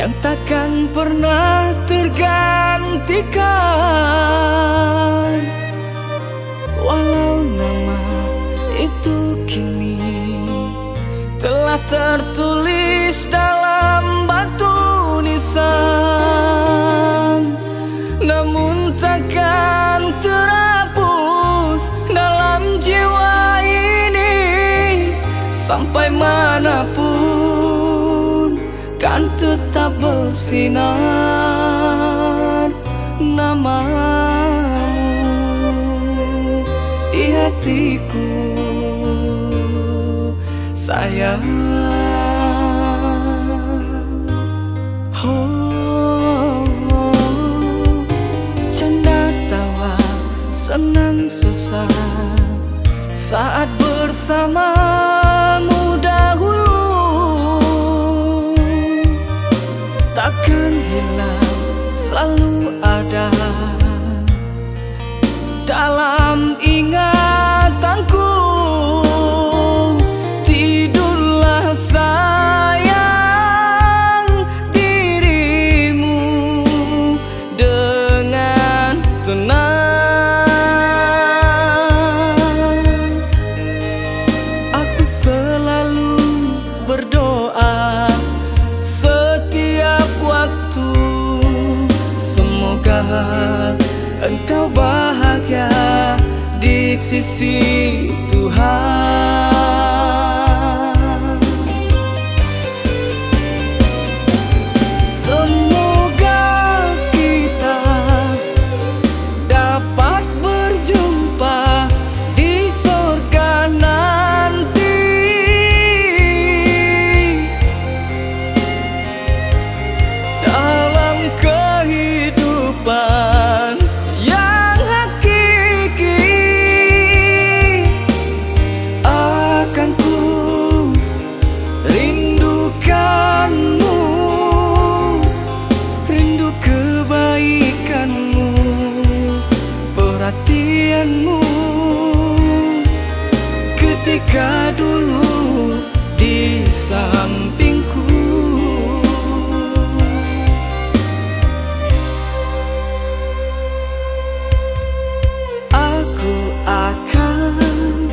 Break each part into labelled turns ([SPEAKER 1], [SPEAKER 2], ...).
[SPEAKER 1] dan takkan pernah tergantikan. Walau nama itu kini telah tertulis dalam batu nisan, namun takkan terhapus dalam jiwa ini. Sampai manapun kan tetap bersinar namamu di hatiku, sayang. Oh, canda tawa, senang susah saat bersamamu dahulu, takkan hilang, selalu ada dalam ingatanku. Tidurlah sayang, dirimu dengan tenang. Aku selalu berdoa setiap waktu, semoga engkau bahagia di sisi Tuhan. Semoga kita dapat berjumpa di surga nanti, dalam kehidupan yang hakiki. Akan ku rindukanmu, rindu kebaikanmu, perhatianmu ketika dulu di sampingku. Aku akan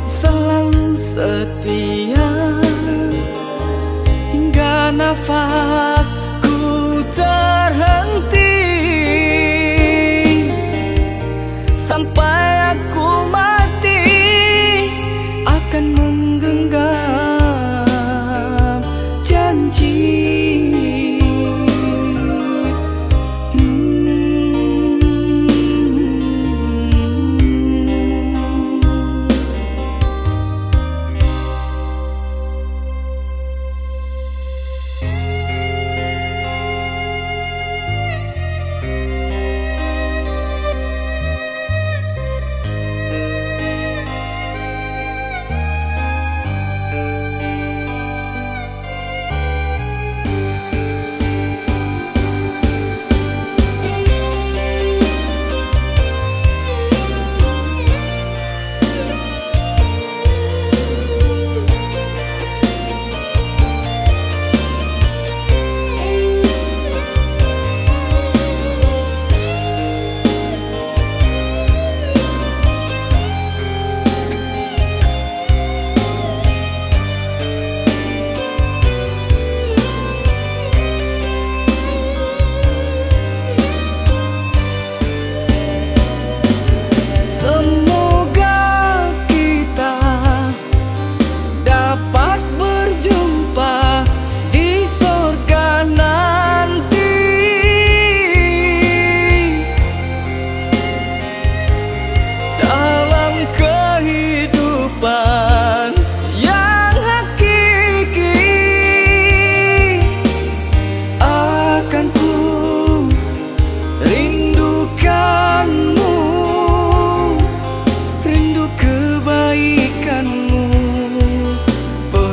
[SPEAKER 1] selalu setia hingga nafasku terhenti, sampai aku mati akan menggenggam janji.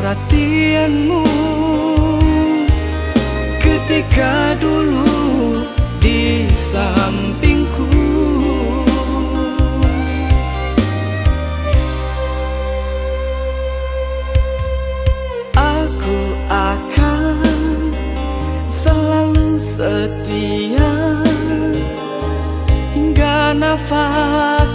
[SPEAKER 1] perhatianmu ketika dulu di sampingku. Aku akan setia hingga nafas